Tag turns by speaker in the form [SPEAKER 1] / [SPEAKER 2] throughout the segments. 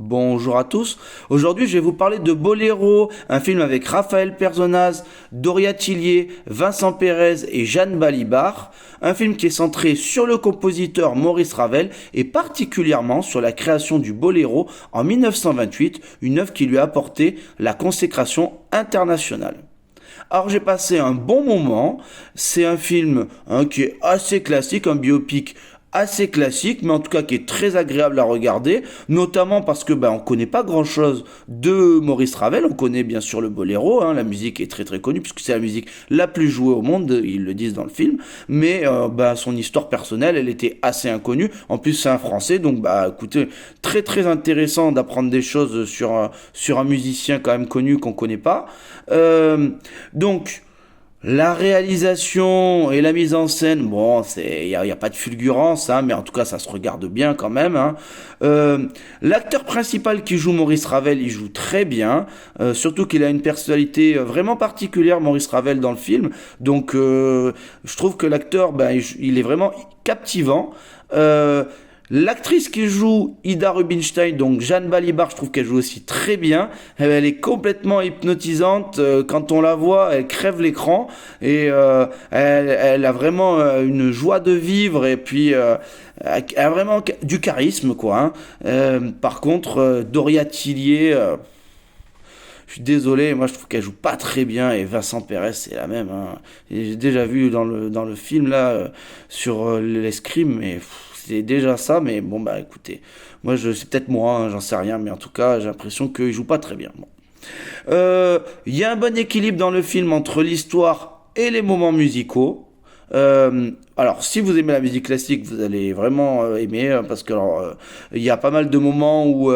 [SPEAKER 1] Bonjour à tous. Aujourd'hui, je vais vous parler de Boléro, un film avec Raphaël Personnaz, Doria Tillier, Vincent Pérez et Jeanne Balibar. Un film qui est centré sur le compositeur Maurice Ravel et particulièrement sur la création du boléro en 1928, une œuvre qui lui a apporté la consécration internationale. Alors j'ai passé un bon moment, c'est un film qui est assez classique, un biopic assez classique, mais en tout cas qui est très agréable à regarder, notamment parce que on connaît pas grand-chose de Maurice Ravel, on connaît bien sûr le boléro, la musique est très très connue puisque c'est la musique la plus jouée au monde, ils le disent dans le film, mais son histoire personnelle, elle était assez inconnue, en plus c'est un français, donc écoutez, très très intéressant d'apprendre des choses sur un musicien quand même connu qu'on connaît pas. Donc la réalisation et la mise en scène, bon, il y a pas de fulgurance, mais en tout cas, ça se regarde bien quand même. L'acteur principal qui joue Maurice Ravel, il joue très bien, surtout qu'il a une personnalité vraiment particulière, Maurice Ravel, dans le film. Donc, je trouve que l'acteur, il est vraiment captivant. L'actrice qui joue Ida Rubinstein, donc Jeanne Balibar, je trouve qu'elle joue aussi très bien. Elle est complètement hypnotisante. Quand on la voit, elle crève l'écran et elle a vraiment une joie de vivre et puis elle a vraiment du charisme, quoi. Par contre, Doria Tillier, je suis désolé, moi je trouve qu'elle joue pas très bien et Vincent Pérez c'est la même. Et j'ai déjà vu dans le film là sur l'escrime, mais c'est déjà ça. Mais bon écoutez, moi c'est peut-être moi, j'en sais rien, mais en tout cas j'ai l'impression qu'il joue pas très bien. Bon. Y a un bon équilibre dans le film entre l'histoire et les moments musicaux. Alors, si vous aimez la musique classique, vous allez vraiment aimer parce que il y a pas mal de moments où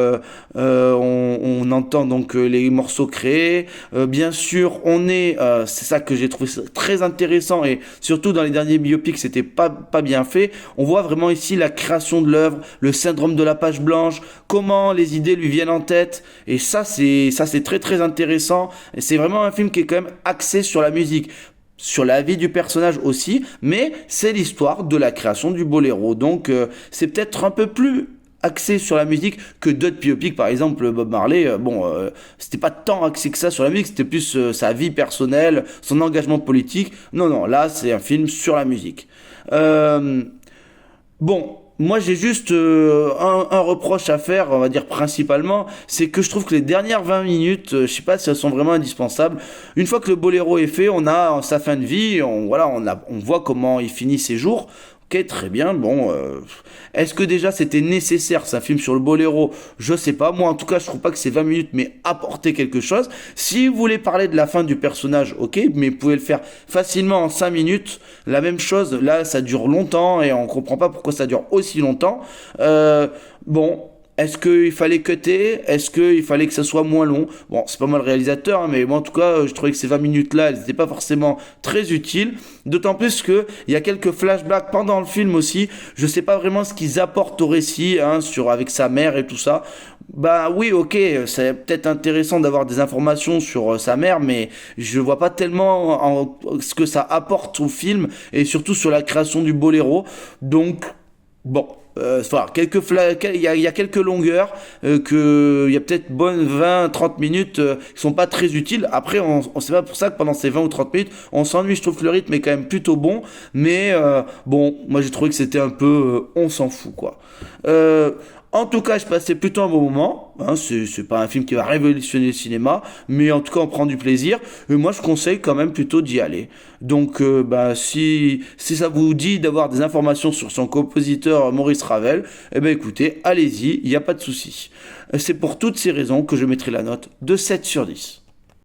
[SPEAKER 1] on entend donc les morceaux créés. Bien sûr, c'est ça que j'ai trouvé très intéressant et surtout dans les derniers biopics, c'était pas bien fait. On voit vraiment ici la création de l'œuvre, le syndrome de la page blanche, comment les idées lui viennent en tête et ça c'est très très intéressant. Et c'est vraiment un film qui est quand même axé sur la musique, sur la vie du personnage aussi, mais c'est l'histoire de la création du boléro. Donc c'est peut-être un peu plus axé sur la musique que d'autres biopics, par exemple Bob Marley. C'était pas tant axé que ça sur la musique, c'était plus sa vie personnelle, son engagement politique. Non, là c'est un film sur la musique. Bon, moi j'ai juste un reproche à faire, on va dire principalement, c'est que je trouve que les dernières 20 minutes, je sais pas si elles sont vraiment indispensables. Une fois que le boléro est fait, on a sa fin de vie, on voit comment il finit ses jours. Ok, très bien. Bon, est-ce que déjà c'était nécessaire, c'est un film sur le boléro? Je sais pas. Moi, en tout cas, je trouve pas que c'est 20 minutes, mais apporter quelque chose. Si vous voulez parler de la fin du personnage, ok, mais vous pouvez le faire facilement en 5 minutes. La même chose, là, ça dure longtemps et on comprend pas pourquoi ça dure aussi longtemps. Bon. Est-ce qu'il fallait cutter? Est-ce qu'il fallait que ça soit moins long? Bon, c'est pas moi le réalisateur, mais moi en tout cas, je trouvais que ces 20 minutes-là, elles n'étaient pas forcément très utiles. D'autant plus qu'il y a quelques flashbacks pendant le film aussi. Je sais pas vraiment ce qu'ils apportent au récit, avec sa mère et tout ça. Bah oui, ok, c'est peut-être intéressant d'avoir des informations sur sa mère, mais je vois pas tellement ce que ça apporte au film et surtout sur la création du boléro. Donc, bon. Voilà, il y a quelques longueurs il y a peut-être bonnes 20-30 minutes qui sont pas très utiles. Après, c'est pas pour ça que pendant ces 20 ou 30 minutes, on s'ennuie. Je trouve que le rythme est quand même plutôt bon, mais bon, moi j'ai trouvé que c'était un peu, on s'en fout quoi. En tout cas, je passais plutôt un bon moment. C'est pas un film qui va révolutionner le cinéma, mais en tout cas, on prend du plaisir. Et moi, je conseille quand même plutôt d'y aller. Donc, si ça vous dit d'avoir des informations sur son compositeur Maurice Ravel, écoutez, allez-y, il n'y a pas de souci. C'est pour toutes ces raisons que je mettrai la note de 7 sur 10.